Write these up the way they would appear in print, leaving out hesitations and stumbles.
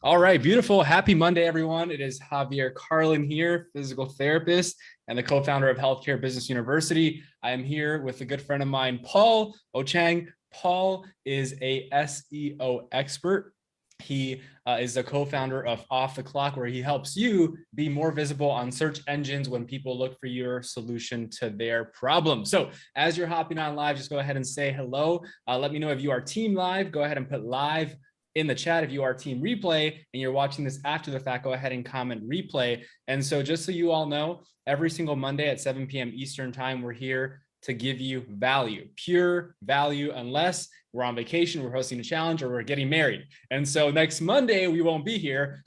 All right, beautiful. Happy Monday, everyone. It is Javier Carlin here, physical therapist and the co-founder of Healthcare Business University. I am here with a good friend of mine, Paul Ochang. Paul is a SEO expert. He is the co-founder of Off the Clock, where he helps you be more visible on search engines when people look for your solution to their problem. So as you're hopping on live, just go ahead and say hello. Let me know if you are team live. Go ahead and put live in the chat. If you are team replay and you're watching this after the fact, go ahead and comment replay. And so just so you all know, every single Monday at 7 p.m. Eastern time, we're here to give you value, pure value, unless we're on vacation, we're hosting a challenge, or we're getting married. And so next Monday, we won't be here,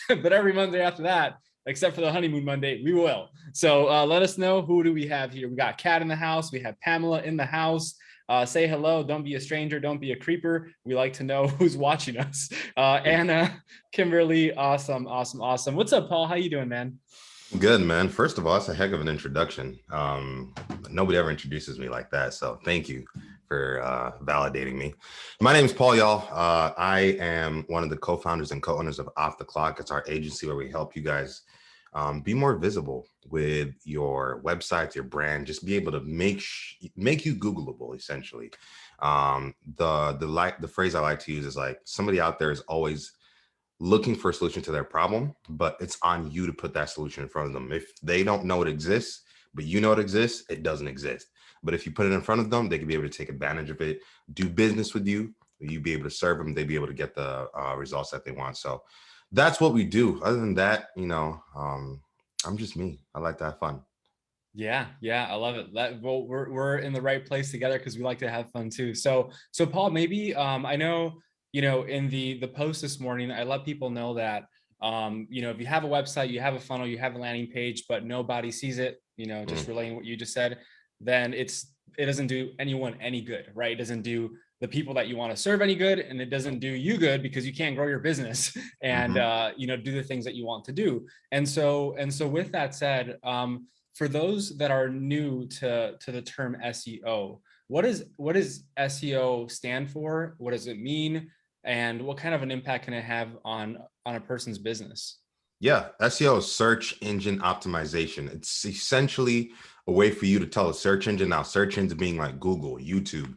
but every Monday after that, except for the honeymoon Monday, we will. So let us know, who do we have here? We got Kat in the house. We have Pamela in the house. Say hello. Don't be a stranger. Don't be a creeper. We like to know who's watching us. Anna, Kimberly, awesome. What's up, Paul? How you doing, man? Good, man. First of all, that's a heck of an introduction. Nobody ever introduces me like that. So thank you for validating me. My name is Paul, y'all. I am one of the co-founders and co-owners of Off the Clock. It's our agency where we help you guys be more visible with your websites, your brand, just be able to make you Googleable, essentially. The phrase I like to use is like, somebody out there is always looking for a solution to their problem, but it's on you to put that solution in front of them. If they don't know it exists, but you know it exists, it doesn't exist. But if you put it in front of them, they can be able to take advantage of it, do business with you, you be able to serve them, they'd be able to get the results that they want. So that's what we do. Other than that, I'm just me. I like to have fun. Yeah, I love it. Well, we're in the right place together because we like to have fun too. So Paul, maybe I know, in the post this morning, I let people know that if you have a website, you have a funnel, you have a landing page, but nobody sees it, just relaying what you just said, then it doesn't do anyone any good, right? It doesn't do the people that you want to serve any good, and it doesn't do you good because you can't grow your business and do the things that you want to do. And so with that said, for those that are new to the term SEO, what does SEO stand for? What does it mean? And what kind of an impact can it have on a person's business? Yeah, SEO is search engine optimization. It's essentially a way for you to tell a search engine. Now, search engines being like Google, YouTube.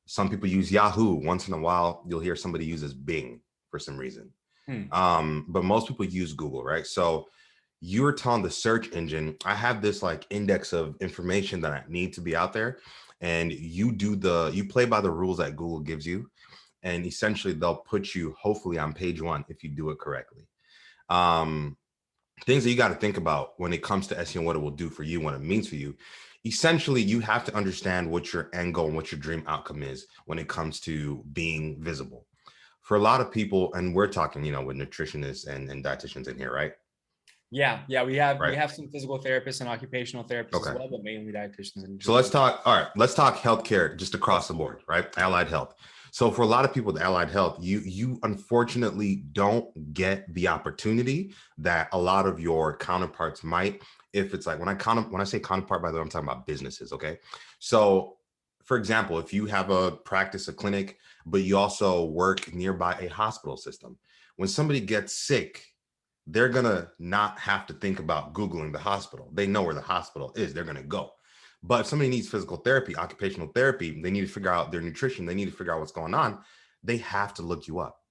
Some people use Yahoo. Once in a while, you'll hear somebody uses Bing for some reason. But most people use Google, right? So you're telling the search engine, I have this like index of information that I need to be out there. And you play by the rules that Google gives you. And essentially they'll put you hopefully on page one if you do it correctly. Things that you got to think about when it comes to SEO and what it will do for you, what it means for you. Essentially, you have to understand what your end goal and what your dream outcome is when it comes to being visible. For a lot of people, and we're talking, with nutritionists and dietitians in here, right? Yeah, we have some physical therapists and occupational therapists as well, but mainly dietitians and nutritionists. So let's talk healthcare just across the board, right? Allied health. So for a lot of people with allied health, you unfortunately don't get the opportunity that a lot of your counterparts might. If it's like when I say counterpart, by the way, I'm talking about businesses. Okay. So for example, if you have a practice, a clinic, but you also work nearby a hospital system, when somebody gets sick, they're going to not have to think about Googling the hospital. They know where the hospital is. They're going to go. But if somebody needs physical therapy, occupational therapy, they need to figure out their nutrition, they need to figure out what's going on, they have to look you up.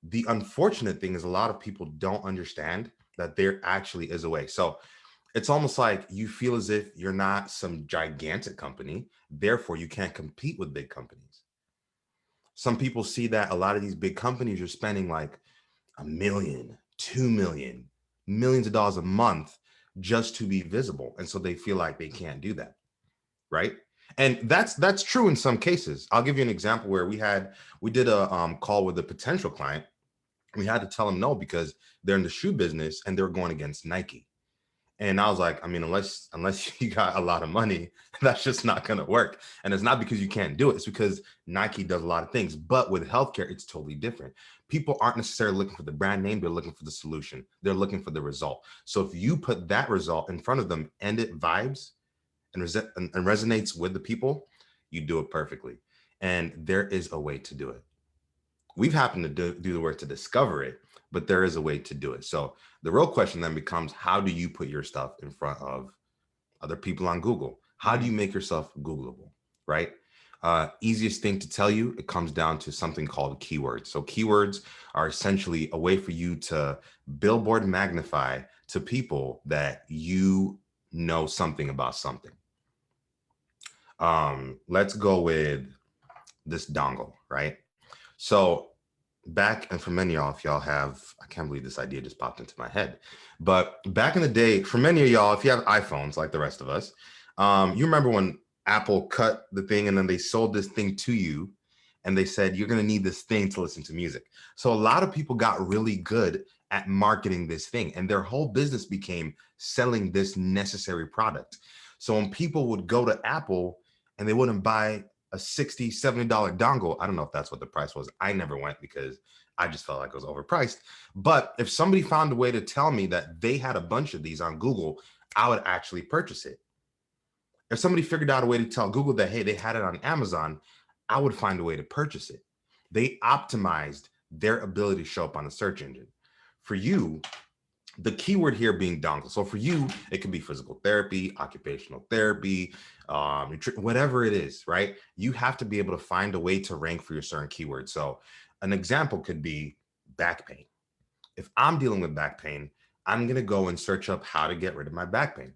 The unfortunate thing is a lot of people don't understand that there actually is a way. So it's almost like you feel as if you're not some gigantic company, therefore you can't compete with big companies. Some people see that a lot of these big companies are spending like $1 million, $2 million, millions of dollars a month just to be visible. And so they feel like they can't do that. Right. And that's true in some cases. I'll give you an example where we did a call with a potential client. We had to tell them no because they're in the shoe business and they're going against Nike. And I was like, I mean, unless you got a lot of money, that's just not going to work. And it's not because you can't do it. It's because Nike does a lot of things. But with healthcare, it's totally different. People aren't necessarily looking for the brand name. They're looking for the solution. They're looking for the result. So if you put that result in front of them and it vibes and resonates with the people, you do it perfectly. And there is a way to do it. We've happened to do the work to discover it, but there is a way to do it. So the real question then becomes, how do you put your stuff in front of other people on Google? How do you make yourself Googleable, right? Easiest thing to tell you, it comes down to something called keywords. So keywords are essentially a way for you to billboard magnify to people that you know something about something. Let's go with this dongle, right? So back, and for many of y'all, if y'all have, I can't believe this idea just popped into my head, but back in the day, for many of y'all, if you have iPhones like the rest of us, you remember when Apple cut the thing and then they sold this thing to you and they said, you're going to need this thing to listen to music. So a lot of people got really good at marketing this thing, and their whole business became selling this necessary product. So when people would go to Apple and they wouldn't buy a $60, $70 dongle. I don't know if that's what the price was. I never went because I just felt like it was overpriced. But if somebody found a way to tell me that they had a bunch of these on Google, I would actually purchase it. If somebody figured out a way to tell Google that, hey, they had it on Amazon, I would find a way to purchase it. They optimized their ability to show up on the search engine. For you, the keyword here being dongle. So for you, it could be physical therapy, occupational therapy, whatever it is, right? You have to be able to find a way to rank for your certain keywords. So an example could be back pain. If I'm dealing with back pain, I'm going to go and search up how to get rid of my back pain.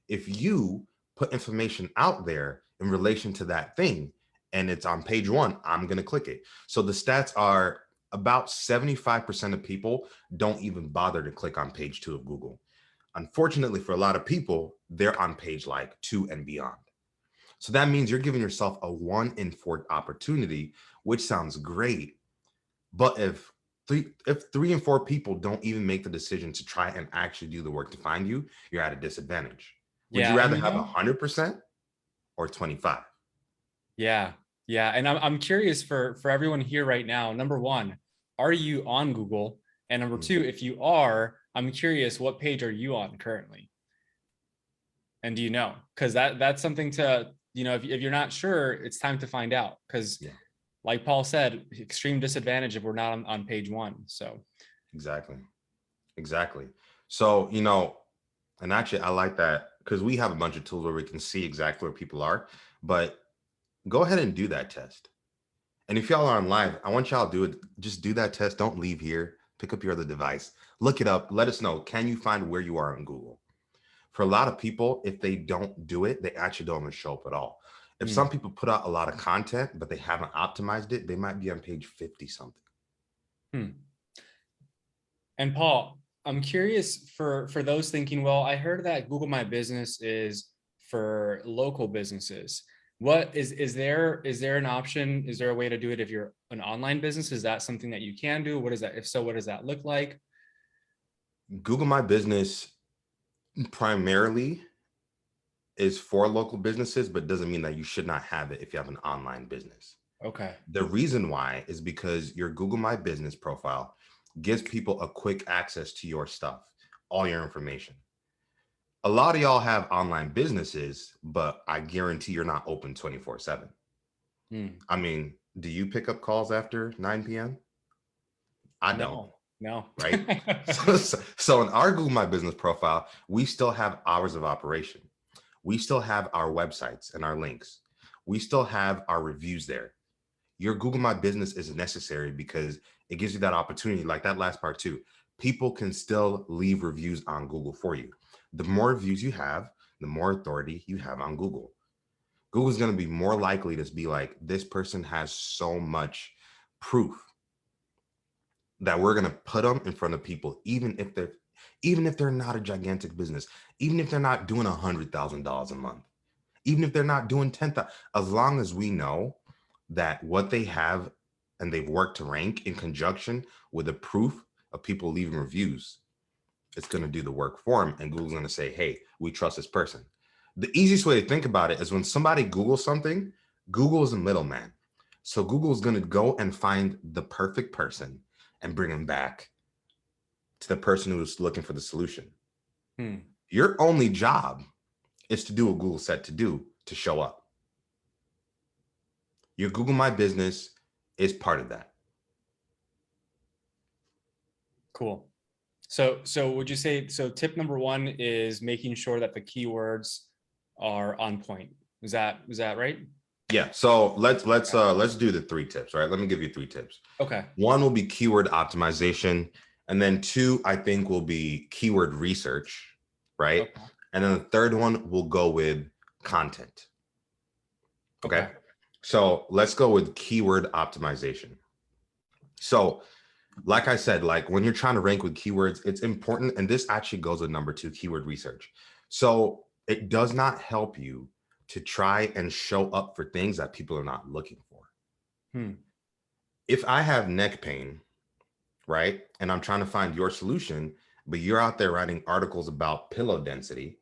If you put information out there in relation to that thing and it's on page 1, I'm going to click it. So the stats are about 75% of people don't even bother to click on page 2 of Google. Unfortunately, for a lot of people, they're on page like 2 and beyond. So that means you're giving yourself a 1 in 4 opportunity, which sounds great. But if 3 and 4 people don't even make the decision to try and actually do the work to find you, you're at a disadvantage. Would you rather have 100% or 25? Yeah. Yeah. And I'm curious for everyone here right now. Number one, are you on Google? And number two, if you are, I'm curious, what page are you on currently? And do you know? Because that's something to, if you're not sure, it's time to find out. Because like Paul said, extreme disadvantage if we're not on page 1. So exactly. So, and actually I like that because we have a bunch of tools where we can see exactly where people are, but go ahead and do that test. And if y'all are on live, I want y'all to do it. Just do that test. Don't leave here. Pick up your other device. Look it up. Let us know. Can you find where you are on Google? For a lot of people, if they don't do it, they actually don't even show up at all. If some people put out a lot of content, but they haven't optimized it, they might be on page 50 something. And Paul, I'm curious for those thinking, well, I heard that Google My Business is for local businesses. What is there an option? Is there a way to do it if you're an online business? Is that something that you can do? What is that? If so, what does that look like? Google My Business primarily is for local businesses, but doesn't mean that you should not have it if you have an online business. Okay. The reason why is because your Google My Business profile gives people a quick access to your stuff, all your information. A lot of y'all have online businesses, but I guarantee you're not open 24/7. I mean, do you pick up calls after 9 p.m.? I don't. No. Right? So in our Google My Business profile, we still have hours of operation. We still have our websites and our links. We still have our reviews there. Your Google My Business is necessary because it gives you that opportunity, like that last part too. People can still leave reviews on Google for you. The more reviews you have, the more authority you have on Google. Google's going to be more likely to be like, this person has so much proof that we're going to put them in front of people, even if they're not a gigantic business, even if they're not doing $100,000 a month, even if they're not doing 10,000, as long as we know that what they have and they've worked to rank in conjunction with the proof of people leaving reviews, it's going to do the work for them. And Google's going to say, hey, we trust this person. The easiest way to think about it is when somebody Googles something, Google is a middleman. So Google is going to go and find the perfect person and bring them back to the person who's looking for the solution. Your only job is to do what Google said to do, to show up. Your Google My Business is part of that. Cool. So would you say, so tip number one is making sure that the keywords are on point. Is that right? Yeah. So let's do the 3 tips, right? Let me give you 3 tips. Okay. One will be keyword optimization. And then 2, I think, will be keyword research, right? Okay. And then the third one will go with content. Okay. So let's go with keyword optimization. So like I said, like when you're trying to rank with keywords, it's important. And this actually goes with number 2, keyword research. So it does not help you to try and show up for things that people are not looking for. If I have neck pain, right, and I'm trying to find your solution, but you're out there writing articles about pillow density,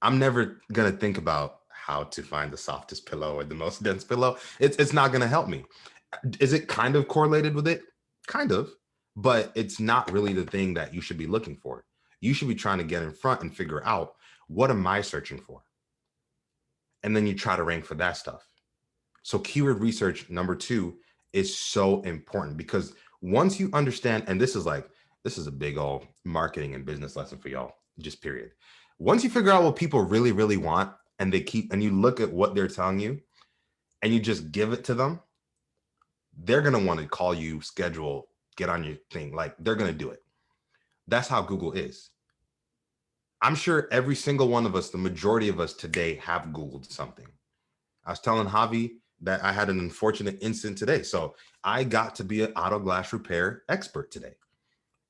I'm never going to think about how to find the softest pillow or the most dense pillow. It's not going to help me. Is it kind of correlated with it? Kind of, but it's not really the thing that you should be looking for. You should be trying to get in front and figure out, what am I searching for? And then you try to rank for that stuff. So keyword research, number 2, is so important, because once you understand, and this is a big old marketing and business lesson for y'all, just period. Once you figure out what people really, really want, and you look at what they're telling you and you just give it to them, they're going to want to call you, schedule, get on your thing. Like, they're going to do it. That's how Google is. I'm sure every single one of us, the majority of us today, have Googled something. I was telling Javi that I had an unfortunate incident today. So I got to be an auto glass repair expert today.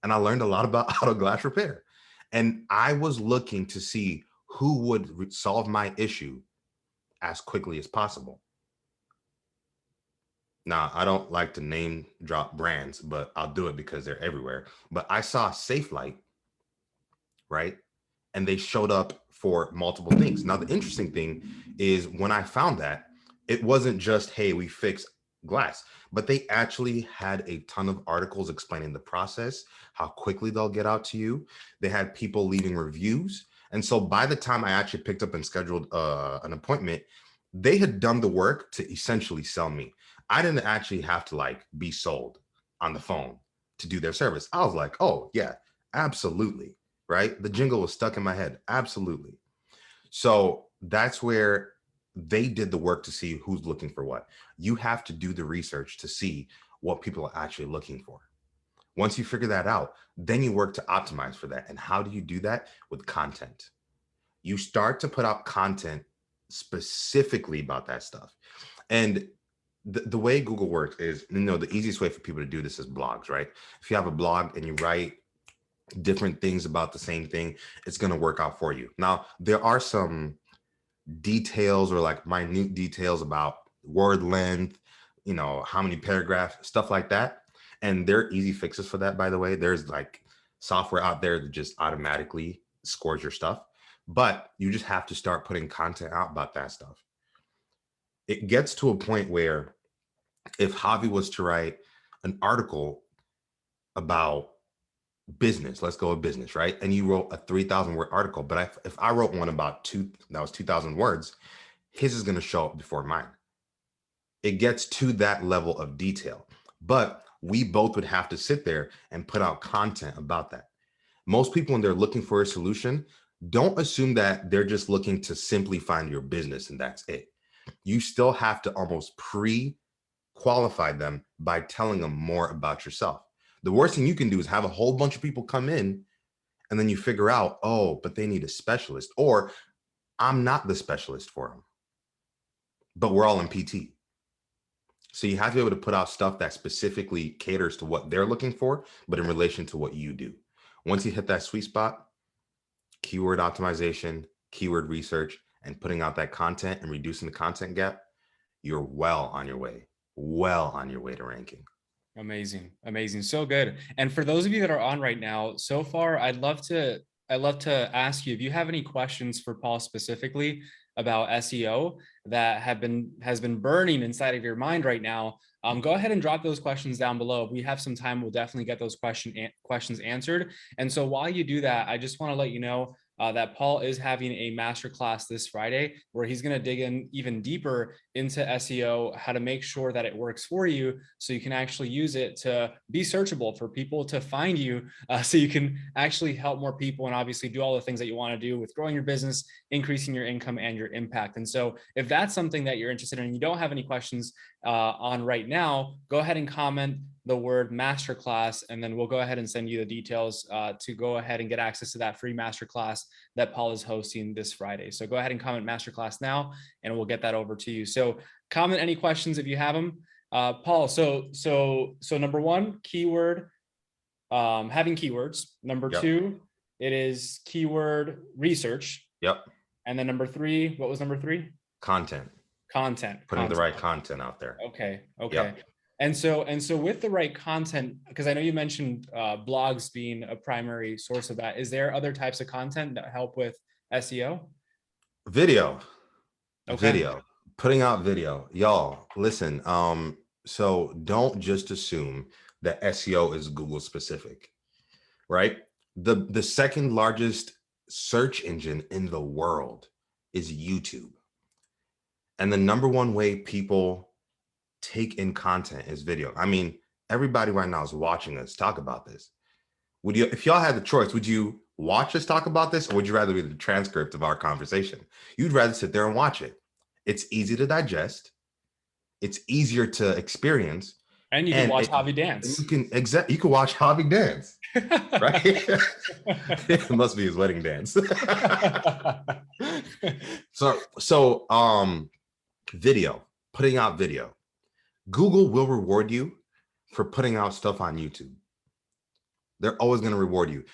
And I learned a lot about auto glass repair. And I was looking to see who would solve my issue as quickly as possible. Now, I don't like to name drop brands, but I'll do it because they're everywhere. But I saw SafeLight, right? And they showed up for multiple things. Now, the interesting thing is, when I found that, it wasn't just, hey, we fix glass, but they actually had a ton of articles explaining the process, how quickly they'll get out to you. They had people leaving reviews. And so by the time I actually picked up and scheduled an appointment, they had done the work to essentially sell me. I didn't actually have to like be sold on the phone to do their service. I was like, oh yeah, absolutely. Right? The jingle was stuck in my head. Absolutely. So that's where they did the work to see who's looking for what. You have to do the research to see what people are actually looking for. Once you figure that out, then you work to optimize for that. And how do you do that? With content. You start to put out content specifically about that stuff. And the way Google works is, the easiest way for people to do this is blogs, right? If you have a blog and you write different things about the same thing, it's going to work out for you. Now, there are some details or like minute details about word length, how many paragraphs, stuff like that. And there are easy fixes for that, by the way. There's like software out there that just automatically scores your stuff, but you just have to start putting content out about that stuff. It gets to a point where if Javi was to write an article about business, let's go with business, right? And you wrote a 3,000 word article, but if I wrote one about 2,000 words, his is going to show up before mine. It gets to that level of detail, but we both would have to sit there and put out content about that. Most people, when they're looking for a solution, don't assume that they're just looking to simply find your business and that's it. You still have to almost pre-qualify them by telling them more about yourself. The worst thing you can do is have a whole bunch of people come in and then you figure out, oh, but they need a specialist, or I'm not the specialist for them, but we're all in PT. So you have to be able to put out stuff that specifically caters to what they're looking for, but in relation to what you do. Once you hit that sweet spot, keyword optimization, keyword research, and putting out that content and reducing the content gap, you're well on your way to ranking. Amazing. Amazing. So good. And for those of you that are on right now, so far, I'd love to ask you if you have any questions for Paul specifically about SEO that has been burning inside of your mind right now. Go ahead and drop those questions down below. If we have some time, we'll definitely get those questions answered. And so while you do that, I just want to let you know, that Paul is having a masterclass this Friday where he's going to dig in even deeper into SEO, how to make sure that it works for you so you can actually use it to be searchable for people to find you, so you can actually help more people and obviously do all the things that you want to do with growing your business, increasing your income and your impact. And so if that's something that you're interested in and you don't have any questions on right now, go ahead and comment the word masterclass, and then we'll go ahead and send you the details to go ahead and get access to that free masterclass that Paul is hosting this Friday. So go ahead and comment masterclass now, and we'll get that over to you. So comment any questions if you have them. Paul, so number one, keyword, having keywords. Number two, it is keyword research. Yep. And then number three, what was number three? Content. Putting the right content out there. Okay. Yep. And so with the right content, because I know you mentioned blogs being a primary source of that, is there other types of content that help with SEO? Video. Okay. Video. Putting out video. Y'all, listen, so don't just assume that SEO is Google specific, right? The second largest search engine in the world is YouTube. And the number one way people take in content is video. I mean, everybody right now is watching us talk about this. Would you, if y'all had the choice, would you watch us talk about this, or would you rather read the transcript of our conversation? You'd rather sit there and watch it. It's easy to digest. It's easier to experience. And you can watch Javi dance. You can watch Javi dance, right? It must be his wedding dance. So video, putting out video. Google will reward you for putting out stuff on YouTube. They're always going to reward you.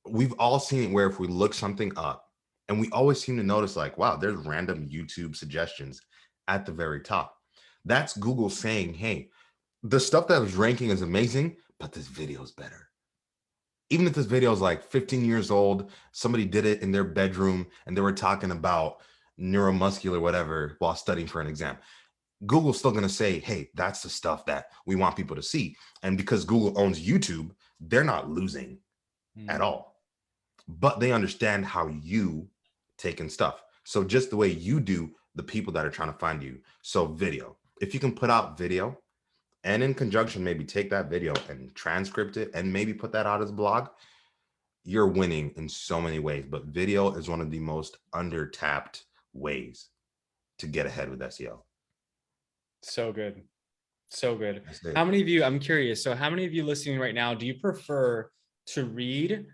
We've all seen it where if we look something up, and we always seem to notice like, wow, there's random YouTube suggestions at the very top. That's Google saying, hey, the stuff that was ranking is amazing, but this video is better. Even if this video is like 15 years old, somebody did it in their bedroom and they were talking about neuromuscular whatever while studying for an exam. Google's still going to say, hey, that's the stuff that we want people to see. And because Google owns YouTube, they're not losing at all. But they understand how you take in stuff. So just the way you do, the people that are trying to find you. So video, if you can put out video and in conjunction, maybe take that video and transcript it and maybe put that out as a blog, you're winning in so many ways. But video is one of the most under-tapped ways to get ahead with SEO. So good. So good. How many of you, I'm curious, so how many of you listening right now, do you prefer to read?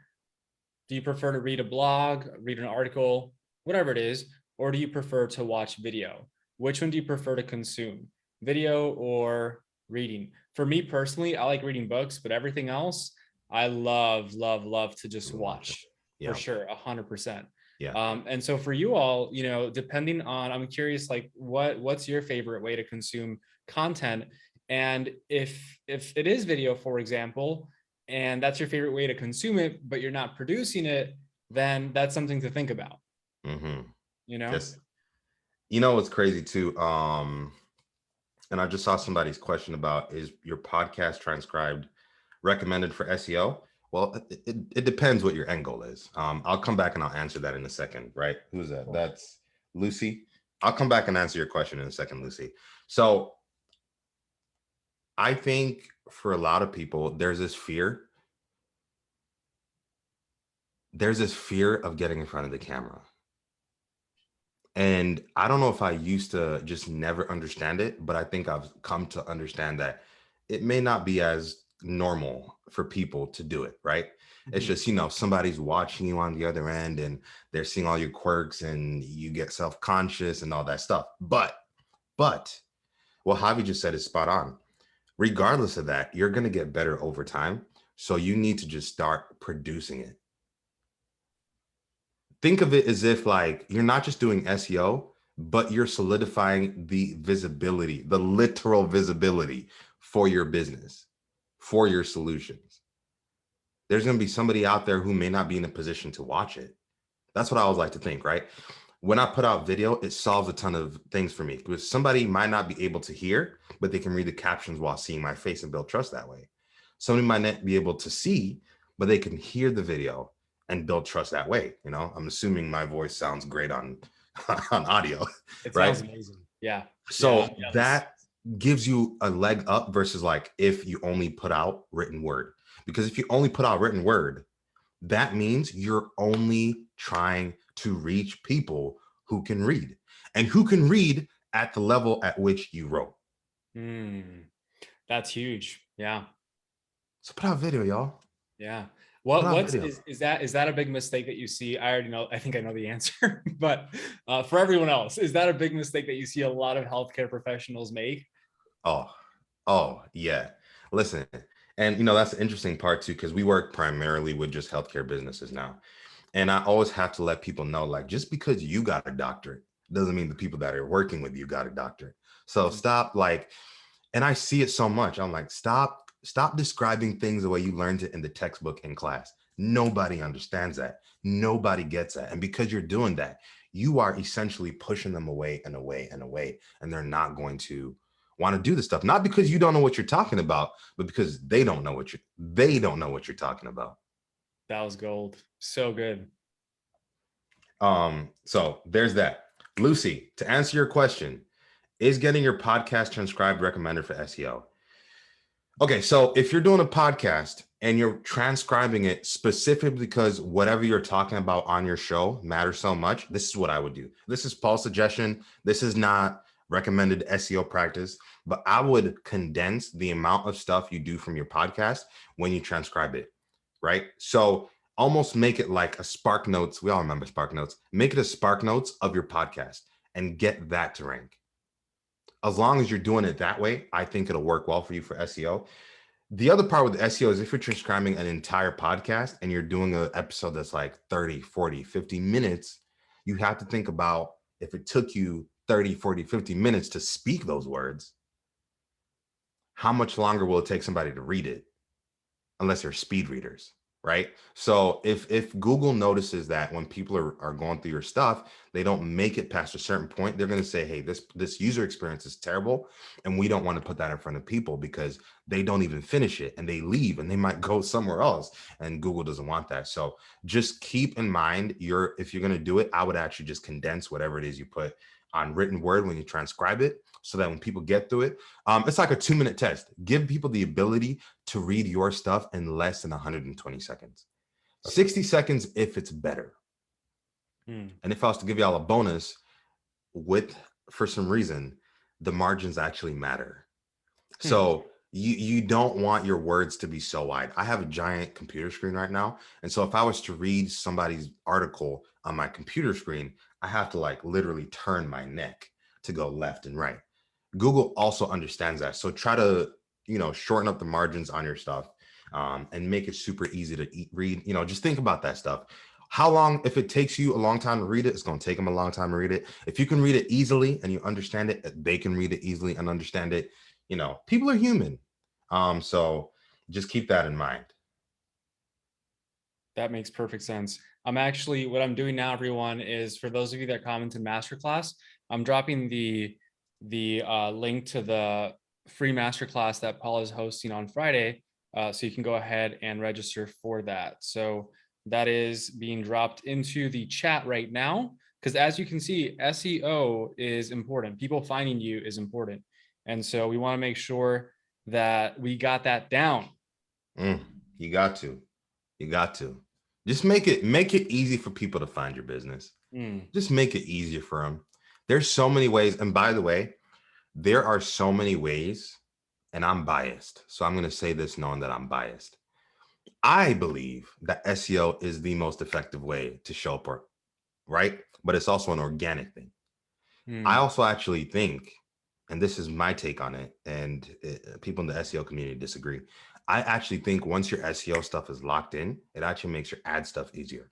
Do you prefer to read a blog, read an article, whatever it is, or do you prefer to watch video? Which one do you prefer to consume, video or reading? For me personally, I like reading books, but everything else, I love to just watch. For sure, 100%. Yeah. And so for you all, you know, depending on, I'm curious, like what's your favorite way to consume content? And if it is video, for example, and that's your favorite way to consume it, but you're not producing it, then that's something to think about. You know, you know, what's crazy too. And I just saw somebody's question about, is your podcast transcribed recommended for SEO? Well, it depends what your end goal is. I'll come back and I'll answer that in a second, right? Who's that? That's Lucy. I'll come back and answer your question in a second, Lucy. So I think for a lot of people, there's this fear. There's this fear of getting in front of the camera. And I don't know if I used to just never understand it, but I think I've come to understand that it may not be as normal for people to do it, right? It's just, you know, somebody's watching you on the other end and they're seeing all your quirks and you get self-conscious and all that stuff. But what Javi just said is spot on. Regardless of that, you're going to get better over time. So you need to just start producing it. Think of it as if like you're not just doing SEO, but you're solidifying the visibility, the literal visibility for your business, for your solutions. There's going to be somebody out there who may not be in a position to watch it. That's what I always like to think, right? When I put out video, it solves a ton of things for me because somebody might not be able to hear, but they can read the captions while seeing my face and build trust that way. Somebody might not be able to see, but they can hear the video and build trust that way. You know, I'm assuming my voice sounds great on on audio, It right? sounds amazing. Yeah. So Yeah. that gives you a leg up versus like if you only put out written word. Because if you only put out written word, that means you're only trying to reach people who can read and who can read at the level at which you wrote. That's huge. Yeah. So put out video, y'all. Yeah. Put out What's video. is that a big mistake that you see? I already know, I think I know the answer, but for everyone else, is that a big mistake that you see a lot of healthcare professionals make? Oh, yeah. Listen, and you know, that's the interesting part too, because we work primarily with just healthcare businesses now. And I always have to let people know, like, just because you got a doctorate doesn't mean the people that are working with you got a doctorate. So stop, like, and I see it so much. I'm like, stop describing things the way you learned it in the textbook in class. Nobody understands that. Nobody gets that. And because you're doing that, you are essentially pushing them away and away and away. And they're not going to want to do this stuff. Not because you don't know what you're talking about, but because they don't know what you're talking about. That was gold. So good. So there's that. Lucy, to answer your question, is getting your podcast transcribed recommended for SEO? Okay, so if you're doing a podcast and you're transcribing it specifically because whatever you're talking about on your show matters so much, this is what I would do. This is Paul's suggestion. This is not recommended SEO practice, but I would condense the amount of stuff you do from your podcast when you transcribe it, right? So almost make it like a Spark Notes. We all remember Spark Notes. Make it a Spark Notes of your podcast and get that to rank. As long as you're doing it that way, I think it'll work well for you for SEO. The other part with SEO is if you're transcribing an entire podcast and you're doing an episode that's like 30, 40, 50 minutes, you have to think about if it took you 30, 40, 50 minutes to speak those words, how much longer will it take somebody to read it? Unless they're speed readers, right? So if Google notices that when people are going through your stuff, they don't make it past a certain point, they're going to say, hey, this user experience is terrible, and we don't want to put that in front of people because they don't even finish it and they leave and they might go somewhere else, and Google doesn't want that. So just keep in mind, if you're going to do it, I would actually just condense whatever it is you put on written word when you transcribe it, so that when people get through it, it's like a 2-minute test. Give people the ability to read your stuff in less than 120 seconds. 60 seconds if it's better. And if I was to give y'all a bonus, for some reason, the margins actually matter. So you don't want your words to be so wide. I have a giant computer screen right now. And so if I was to read somebody's article on my computer screen, I have to like literally turn my neck to go left and right. Google also understands that. So try to, shorten up the margins on your stuff, and make it super easy to read. Just think about that stuff. How long, if it takes you a long time to read it, it's going to take them a long time to read it. If you can read it easily and you understand it, they can read it easily and understand it. People are human. So just keep that in mind. That makes perfect sense. What I'm doing now, everyone, is for those of you that comment in masterclass, I'm dropping the link to the free masterclass that Paul is hosting on Friday. So you can go ahead and register for that. So that is being dropped into the chat right now, because as you can see, SEO is important. People finding you is important. And so we want to make sure that we got that down. You got to. Just make it easy for people to find your business. Just make it easier for them. There's so many ways. And by the way, there are so many ways, and I'm biased. So I'm going to say this knowing that I'm biased. I believe that SEO is the most effective way to show up, right? But it's also an organic thing. I also actually think, and this is my take on it, and people in the SEO community disagree. I actually think once your SEO stuff is locked in, it actually makes your ad stuff easier.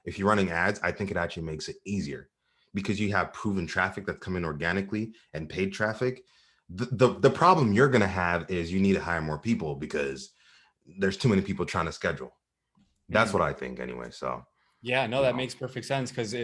If you're running ads, I think it actually makes it easier because you have proven traffic that's coming organically and paid traffic. The problem you're going to have is you need to hire more people because there's too many people trying to schedule. That's what I think anyway. So yeah, no, that makes perfect sense, because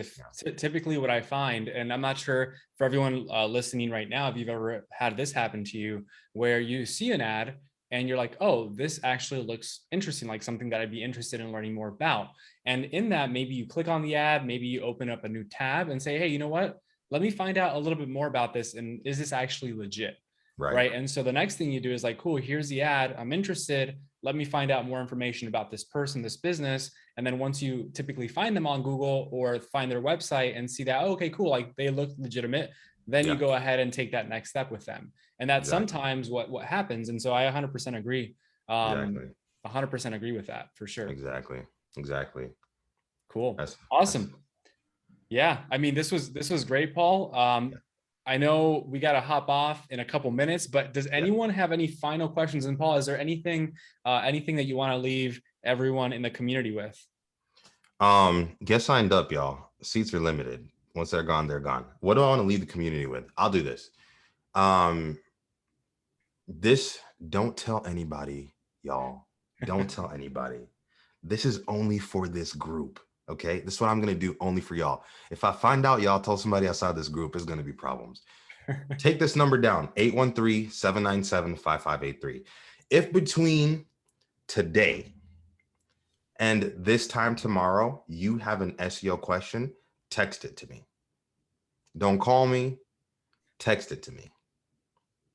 typically what I find, and I'm not sure for everyone listening right now, if you've ever had this happen to you, where you see an ad and you're like, oh, this actually looks interesting, like something that I'd be interested in learning more about. And in that, maybe you click on the ad, maybe you open up a new tab and say, hey, you know what? Let me find out a little bit more about this. And is this actually legit? Right. And so the next thing you do is like, cool, here's the ad. I'm interested. Let me find out more information about this person, this business. And then once you typically find them on Google or find their website and see that, oh, okay, cool, like they look legitimate, then you go ahead and take that next step with them. And that's sometimes what happens. And so I 100% agree. 100% agree with that for sure. Exactly. Cool. Awesome. Yeah. I mean, this was great, Paul. I know we got to hop off in a couple minutes, but does anyone have any final questions? And Paul, is there anything that you want to leave everyone in the community with? Get signed up, y'all. Seats are limited. Once they're gone, they're gone. What do I want to leave the community with? I'll do this. Don't tell anybody, y'all. Don't tell anybody. This is only for this group. Okay, this is what I'm going to do only for y'all. If I find out y'all told somebody outside this group, it's going to be problems. Take this number down, 813-797-5583. If between today and this time tomorrow, you have an SEO question, text it to me. Don't call me, text it to me.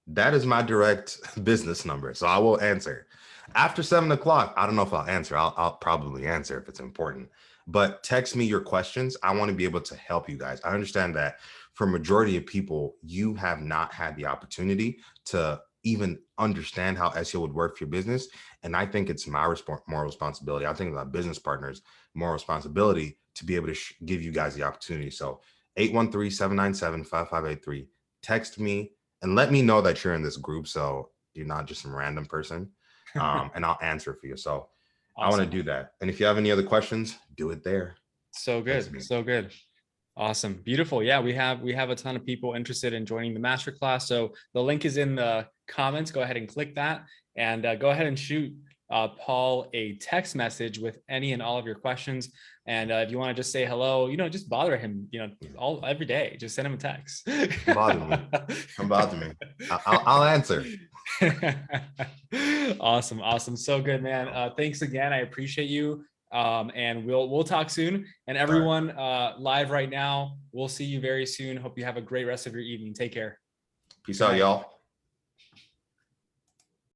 That is my direct business number, so I will answer. After 7 o'clock, I don't know if I'll answer. I'll probably answer if it's important. But text me your questions. I want to be able to help you guys. I understand that for a majority of people, you have not had the opportunity to even understand how SEO would work for your business. And I think it's my moral responsibility. I think my business partners' moral responsibility to be able to give you guys the opportunity. So 813-797-5583, text me and let me know that you're in this group. So you're not just some random person. And I'll answer for you. So awesome. I want to do that. And if you have any other questions, do it there. So good. So good. Awesome. Beautiful. Yeah, we have a ton of people interested in joining the masterclass. So the link is in the comments. Go ahead and click that and go ahead and shoot Paul a text message with any and all of your questions. And if you want to just say hello, just bother him, every day, just send him a text. Come bother me. I'll answer. Awesome. So good, man. Thanks again. I appreciate you. And we'll talk soon. And everyone live right now, we'll see you very soon. Hope you have a great rest of your evening. Take care. Peace out, y'all.